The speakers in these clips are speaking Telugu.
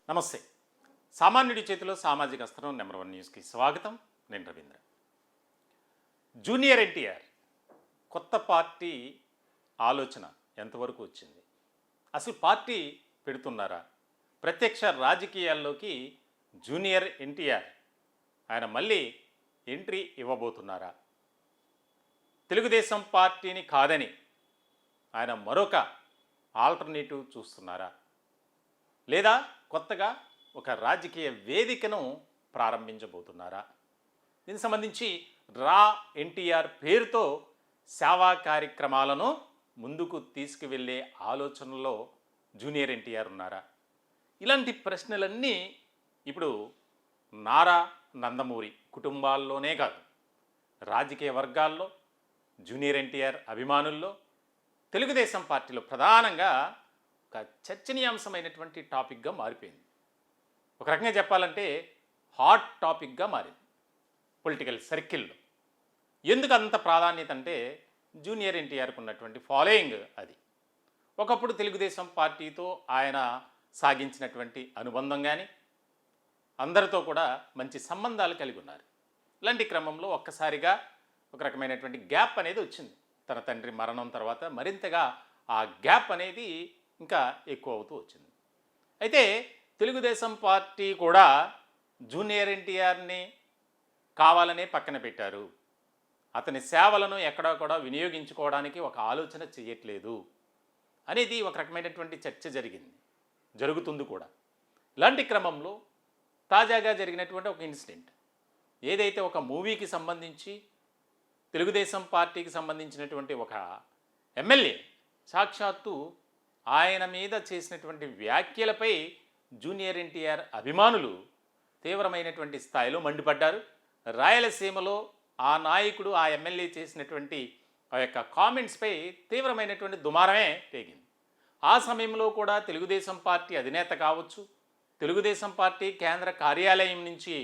నమస్తే. సామాన్యుడి చేతిలో సామాజిక అస్త్రం నెంబర్ 1 న్యూస్కి స్వాగతం. నేను రవీంద్ర. జూనియర్ ఎన్టీఆర్ కొత్త పార్టీ ఆలోచన ఎంతవరకు వచ్చింది? అసలు పార్టీ పెడుతున్నారా? ప్రత్యక్ష రాజకీయాల్లోకి జూనియర్ ఎన్టీఆర్ ఆయన మళ్ళీ ఎంట్రీ ఇవ్వబోతున్నారా? తెలుగుదేశం పార్టీని కాదని ఆయన మరొక ఆల్టర్నేటివ్ చూస్తున్నారా? లేదా కొత్తగా ఒక రాజకీయ వేదికను ప్రారంభించబోతున్నారా? దీనికి సంబంధించి రా ఎన్టీఆర్ పేరుతో సేవా కార్యక్రమాలను ముందుకు తీసుకువెళ్ళే ఆలోచనలో జూనియర్ ఎన్టీఆర్ ఉన్నారా? ఇలాంటి ప్రశ్నలన్నీ ఇప్పుడు నారా నందమూరి కుటుంబాల్లోనే కాదు, రాజకీయ వర్గాల్లో, జూనియర్ ఎన్టీఆర్ అభిమానుల్లో, తెలుగుదేశం పార్టీలో ప్రధానంగా ఒక చర్చనీయాంశమైనటువంటి టాపిక్గా మారిపోయింది. ఒక రకంగా చెప్పాలంటే హాట్ టాపిక్గా మారింది పొలిటికల్ సర్కిల్లో. ఎందుకు అంత ప్రాధాన్యత అంటే జూనియర్ ఎన్టీఆర్కు ఉన్నటువంటి ఫాలోయింగ్ అది. ఒకప్పుడు తెలుగుదేశం పార్టీతో ఆయన సాగించినటువంటి అనుబంధం కానీ, అందరితో కూడా మంచి సంబంధాలు కలిగి ఉన్నారు. ఇలాంటి క్రమంలో ఒక్కసారిగా ఒక రకమైనటువంటి గ్యాప్ అనేది వచ్చింది. తన తండ్రి మరణం తర్వాత మరింతగా ఆ గ్యాప్ అనేది ఇంకా ఎక్కువ అవుతూ వచ్చింది. అయితే తెలుగుదేశం పార్టీ కూడా జూనియర్ ఎన్టీఆర్ని కావాలనే పక్కన పెట్టారు. అతని సేవలను ఎక్కడా కూడా వినియోగించుకోవడానికి ఒక ఆలోచన చేయట్లేదు అనేది ఒక రకమైనటువంటి చర్చ జరుగుతుంది కూడా. ఇలాంటి క్రమంలో తాజాగా జరిగినటువంటి ఒక ఇన్సిడెంట్ ఏదైతే ఒక మూవీకి సంబంధించి తెలుగుదేశం పార్టీకి సంబంధించినటువంటి ఒక ఎమ్మెల్యే సాక్షాత్తు ఆయన మీద చేసినటువంటి వ్యాఖ్యలపై జూనియర్ ఎన్టీఆర్ అభిమానులు తీవ్రమైనటువంటి స్థాయిలో మండిపడ్డారు. రాయలసీమలో ఆ నాయకుడు, ఆ ఎమ్మెల్యే చేసినటువంటి ఆ యొక్క కామెంట్స్పై తీవ్రమైనటువంటి దుమారమే పేగింది. ఆ సమయంలో కూడా తెలుగుదేశం పార్టీ అధినేత కావచ్చు, తెలుగుదేశం పార్టీ కేంద్ర కార్యాలయం నుంచి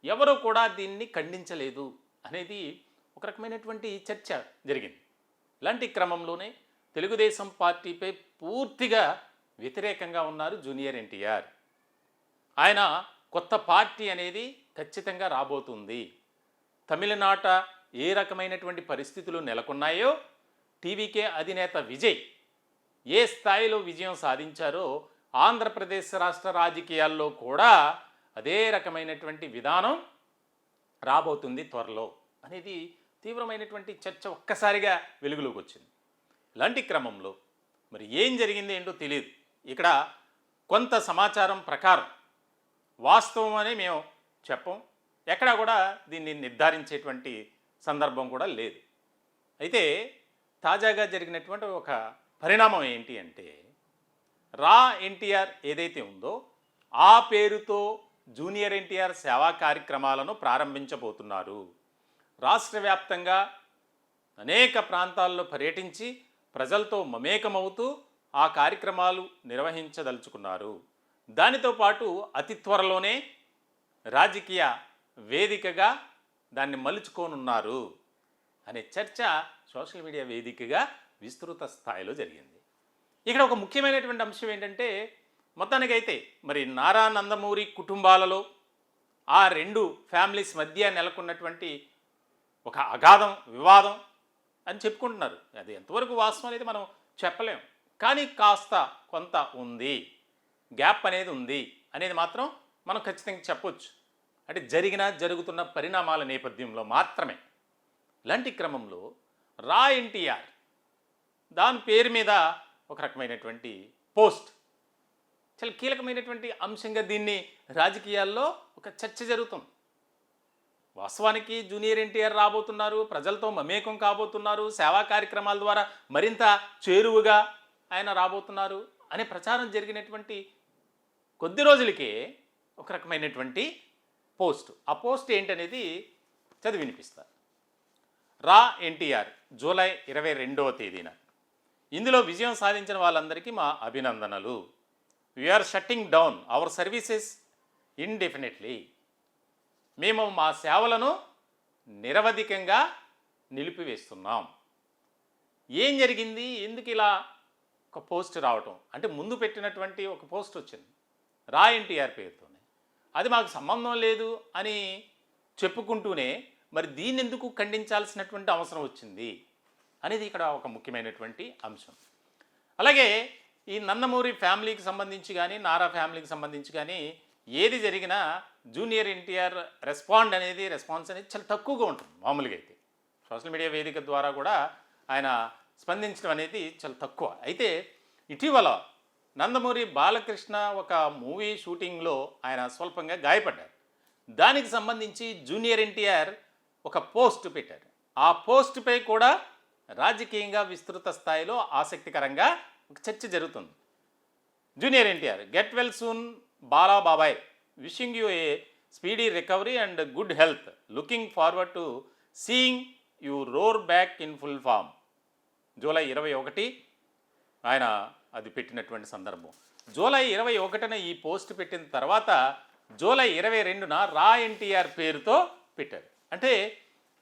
ఎవరూ కూడా దీన్ని ఖండించలేదు అనేది ఒక రకమైనటువంటి చర్చ జరిగింది. ఇలాంటి క్రమంలోనే తెలుగుదేశం పార్టీపై పూర్తిగా వ్యతిరేకంగా ఉన్నారు జూనియర్ ఎన్టీఆర్. ఆయన కొత్త పార్టీ అనేది ఖచ్చితంగా రాబోతుంది. తమిళనాట ఏ రకమైనటువంటి పరిస్థితులు నెలకొన్నాయో టీవీకే అధినేత విజయ్ ఏ స్థాయిలో విజయం సాధించారో ఆంధ్రప్రదేశ్ రాష్ట్ర రాజకీయాల్లో కూడా అదే రకమైనటువంటి విధానం రాబోతుంది త్వరలో అనేది తీవ్రమైనటువంటి చర్చ ఒక్కసారిగా వెలుగులోకి వచ్చింది. ఇలాంటి క్రమంలో మరి ఏం జరిగింది ఏంటో తెలియదు. ఇక్కడ కొంత సమాచారం ప్రకారం వాస్తవం అని మేము చెప్పం, ఎక్కడా కూడా దీన్ని నిర్ధారించేటువంటి సందర్భం కూడా లేదు. అయితే తాజాగా జరిగినటువంటి ఒక పరిణామం ఏంటి అంటే రా ఎన్టీఆర్ ఏదైతే ఉందో ఆ పేరుతో జూనియర్ ఎన్టీఆర్ సేవా కార్యక్రమాలను ప్రారంభించబోతున్నారు. రాష్ట్ర వ్యాప్తంగా అనేక ప్రాంతాల్లో పర్యటించి ప్రజలతో మమేకమవుతూ ఆ కార్యక్రమాలు నిర్వహించదలుచుకున్నారు. దానితో పాటు అతి త్వరలోనే రాజకీయ వేదికగా దాన్ని మలుచుకోనున్నారు అనే చర్చ సోషల్ మీడియా వేదికగా విస్తృత స్థాయిలో జరిగింది. ఇక్కడ ఒక ముఖ్యమైనటువంటి అంశం ఏంటంటే మొత్తానికైతే మరి నారా నందమూరి కుటుంబాలలో ఆ రెండు ఫ్యామిలీస్ మధ్య నెలకొన్నటువంటి ఒక అగాధం వివాదం అని చెప్పుకుంటున్నారు. అది ఎంతవరకు వాస్తవం అనేది మనం చెప్పలేం, కానీ కాస్త కొంత ఉంది, గ్యాప్ అనేది ఉంది అనేది మాత్రం మనం ఖచ్చితంగా చెప్పొచ్చు. అంటే జరుగుతున్న పరిణామాల నేపథ్యంలో మాత్రమే. ఇలాంటి క్రమంలో రా ఎన్టీఆర్ దాని పేరు మీద ఒక రకమైనటువంటి పోస్ట్ చాలా కీలకమైనటువంటి అంశంగా దీన్ని రాజకీయాల్లో ఒక చర్చ జరుగుతుంది. వాస్తవానికి జూనియర్ ఎన్టీఆర్ రాబోతున్నారు, ప్రజలతో మమేకం కాబోతున్నారు, సేవా కార్యక్రమాల ద్వారా మరింత చేరువుగా ఆయన రాబోతున్నారు అనే ప్రచారం జరిగినటువంటి కొద్ది రోజులకే ఒక రకమైనటువంటి పోస్ట్. ఆ పోస్ట్ ఏంటనేది చదివి వినిపిస్తారు. రా ఎన్టీఆర్ జూలై 22వ తేదీన ఇందులో విజయం సాధించిన వాళ్ళందరికీ మా అభినందనలు. We are shutting down our services indefinitely. మేము మా సేవలను నిరవధికంగా నిలిపివేస్తున్నాం. ఏం జరిగింది, ఎందుకు ఇలా ఒక పోస్ట్ రావటం అంటే ముందు పెట్టినటువంటి ఒక పోస్ట్ వచ్చింది. రా ఎన్టీఆర్ పేరుతోనే. అది మాకు సంబంధం లేదు అని చెప్పుకుంటూనే మరి దీన్ని ఎందుకు ఖండించాల్సినటువంటి అవసరం వచ్చింది అనేది ఇక్కడ ఒక ముఖ్యమైనటువంటి అంశం. అలాగే ఈ నందమూరి ఫ్యామిలీకి సంబంధించి కానీ, నారా ఫ్యామిలీకి సంబంధించి కానీ ఏది జరిగినా జూనియర్ ఎన్టీఆర్ రెస్పాన్స్ అనేది చాలా తక్కువగా ఉంటుంది. మామూలుగా అయితే సోషల్ మీడియా వేదిక ద్వారా కూడా ఆయన స్పందించడం అనేది చాలా తక్కువ. అయితే ఇటీవల నందమూరి బాలకృష్ణ ఒక మూవీ షూటింగ్లో ఆయన స్వల్పంగా గాయపడ్డారు. దానికి సంబంధించి జూనియర్ ఎన్టీఆర్ ఒక పోస్ట్ పెట్టారు. ఆ పోస్ట్పై కూడా రాజకీయంగా విస్తృత స్థాయిలో ఆసక్తికరంగా ఒక చర్చ జరుగుతుంది. Junior NTR, get well soon Bala Babai, wishing you a speedy recovery and good health, looking forward to seeing you roar back in full form. July 21 ఆయన అది పెట్టినటువంటి సందర్భం. జూలై 21న ఈ పోస్ట్ పెట్టిన తర్వాత జూలై 22న రా ఎన్టీఆర్ పేరుతో పెట్టారు. అంటే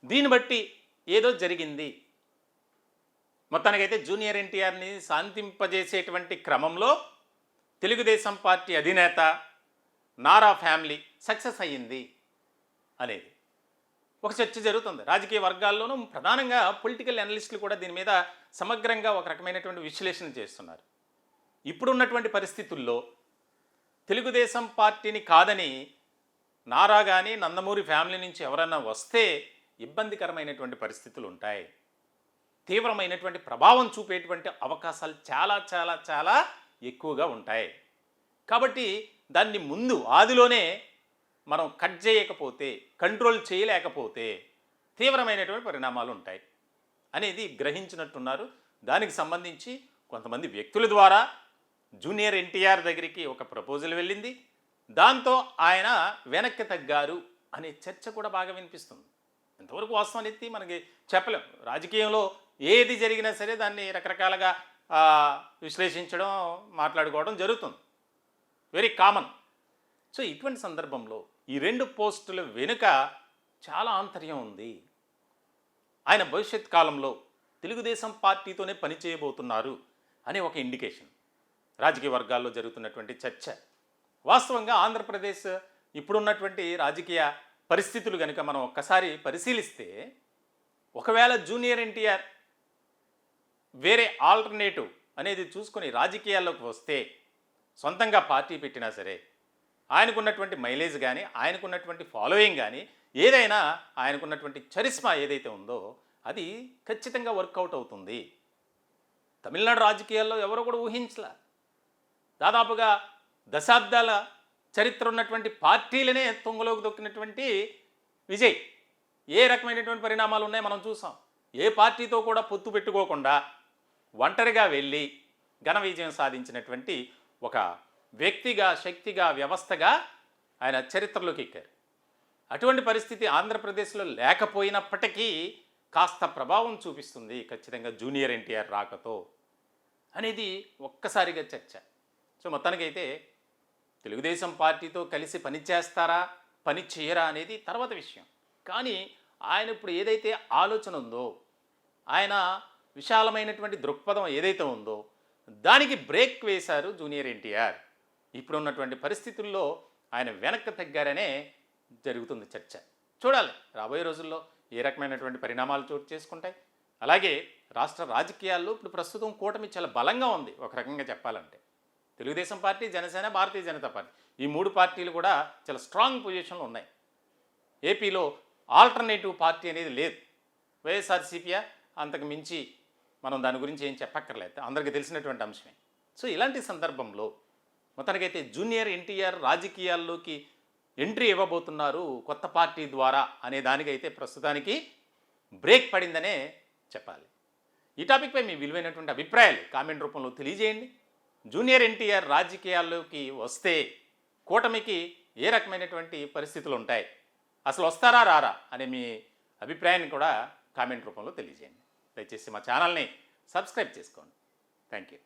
దీన్ని బట్టి ఏదో జరిగింది. మొత్తానికైతే జూనియర్ ఎన్టీఆర్ని శాంతింపజేసేటువంటి క్రమంలో తెలుగుదేశం పార్టీ అధినేత నారా ఫ్యామిలీ సక్సెస్ అయ్యింది అనేది ఒక చర్చ జరుగుతుంది రాజకీయ వర్గాల్లోనూ. ప్రధానంగా పొలిటికల్ అనలిస్టులు కూడా దీని మీద సమగ్రంగా ఒక రకమైనటువంటి విశ్లేషణ చేస్తున్నారు. ఇప్పుడున్నటువంటి పరిస్థితుల్లో తెలుగుదేశం పార్టీని కాదని నారా కానీ నందమూరి ఫ్యామిలీ నుంచి ఎవరన్నా వస్తే ఇబ్బందికరమైనటువంటి పరిస్థితులు ఉంటాయి. తీవ్రమైనటువంటి ప్రభావం చూపేటువంటి అవకాశాలు చాలా చాలా చాలా ఎక్కువగా ఉంటాయి. కాబట్టి దాన్ని ముందు ఆదిలోనే మనం కట్ చేయకపోతే, కంట్రోల్ చేయలేకపోతే తీవ్రమైనటువంటి పరిణామాలు ఉంటాయి అనేది గ్రహించినట్టున్నారు. దానికి సంబంధించి కొంతమంది వ్యక్తుల ద్వారా జూనియర్ ఎన్టీఆర్ దగ్గరికి ఒక ప్రపోజల్ వెళ్ళింది. దాంతో ఆయన వెనక్కి తగ్గారు అనే చర్చ కూడా బాగా వినిపిస్తుంది. ఎంతవరకు వాస్తవం అనేది మనకి చెప్పలేం. రాజకీయంలో ఏది జరిగినా సరే దాన్ని రకరకాలుగా విశ్లేషించడం, మాట్లాడుకోవడం జరుగుతుంది, వెరీ కామన్. సో ఇటువంటి సందర్భంలో ఈ రెండు పోస్టుల వెనుక చాలా ఆంతర్యం ఉంది. ఆయన భవిష్యత్ కాలంలో తెలుగుదేశం పార్టీతోనే పనిచేయబోతున్నారు అనే ఒక ఇండికేషన్ రాజకీయ వర్గాల్లో జరుగుతున్నటువంటి చర్చ. వాస్తవంగా ఆంధ్రప్రదేశ్ ఇప్పుడున్నటువంటి రాజకీయ పరిస్థితులు కనుక మనం ఒక్కసారి పరిశీలిస్తే, ఒకవేళ జూనియర్ ఎన్టీఆర్ వేరే ఆల్టర్నేటివ్ అనేది చూసుకొని రాజకీయాల్లోకి వస్తే, సొంతంగా పార్టీ పెట్టినా సరే ఆయనకున్నటువంటి మైలేజ్ కానీ, ఆయనకున్నటువంటి ఫాలోయింగ్ కానీ, ఏదైనా ఆయనకున్నటువంటి చరిస్మా ఏదైతే ఉందో అది ఖచ్చితంగా వర్కౌట్ అవుతుంది. తమిళనాడు రాజకీయాల్లో ఎవరో కూడా ఊహించలే. దాదాపుగా దశాబ్దాల చరిత్ర ఉన్నటువంటి పార్టీలనే తొంగలోకి దొక్కినటువంటి విజయ్ ఏ రకమైనటువంటి పరిణామాలు ఉన్నాయో మనం చూసాం. ఏ పార్టీతో కూడా పొత్తు పెట్టుకోకుండా ఒంటరిగా వెళ్ళి ఘన విజయం సాధించినటువంటి ఒక వ్యక్తిగా, శక్తిగా, వ్యవస్థగా ఆయన చరిత్రలోకి ఎక్కారు. అటువంటి పరిస్థితి ఆంధ్రప్రదేశ్లో లేకపోయినప్పటికీ కాస్త ప్రభావం చూపిస్తుంది ఖచ్చితంగా జూనియర్ ఎన్టీఆర్ రాకతో అనేది ఒక్కసారిగా చర్చ. సో మొత్తానికైతే తెలుగుదేశం పార్టీతో కలిసి పని చేస్తారా, పని చేయరా అనేది తర్వాత విషయం. కానీ ఆయన ఇప్పుడు ఏదైతే ఆలోచన ఉందో, ఆయన విశాలమైనటువంటి దృక్పథం ఏదైతే ఉందో దానికి బ్రేక్ వేశారు జూనియర్ ఎన్టీఆర్. ఇప్పుడున్నటువంటి పరిస్థితుల్లో ఆయన వెనక్కి తగ్గారనే జరుగుతుంది చర్చ. చూడాలి రాబోయే రోజుల్లో ఏ రకమైనటువంటి పరిణామాలు చోటు చేసుకుంటాయి. అలాగే రాష్ట్ర రాజకీయాల్లో ఇప్పుడు ప్రస్తుతం కూటమి చాలా బలంగా ఉంది. ఒక రకంగా చెప్పాలంటే తెలుగుదేశం పార్టీ, జనసేన, భారతీయ జనతా పార్టీ ఈ మూడు పార్టీలు కూడా చాలా స్ట్రాంగ్ పొజిషన్లో ఉన్నాయి. ఏపీలో ఆల్టర్నేటివ్ పార్టీ అనేది లేదు. వైఎస్ఆర్సీపీయా అంతకు మించి మనం దాని గురించి ఏం చెప్పక్కర్లేదు, అందరికీ తెలిసినటువంటి అంశమే. సో ఇలాంటి సందర్భంలో మొత్తానికైతే జూనియర్ ఎన్టీఆర్ రాజకీయాల్లోకి ఎంట్రీ ఇవ్వబోతున్నారు కొత్త పార్టీ ద్వారా అనే దానికైతే ప్రస్తుతానికి బ్రేక్ పడిందనే చెప్పాలి. ఈ టాపిక్పై మీ విలువైనటువంటి అభిప్రాయాలు కామెంట్ రూపంలో తెలియజేయండి. జూనియర్ ఎన్టీఆర్ రాజకీయాల్లోకి వస్తే కూటమికి ఏ రకమైనటువంటి పరిస్థితులు ఉంటాయి, అసలు వస్తారా రారా అనే మీ అభిప్రాయాన్ని కూడా కామెంట్ రూపంలో తెలియజేయండి. దయచేసి మా ఛానల్ని సబ్స్క్రైబ్ చేసుకోండి. Thank you.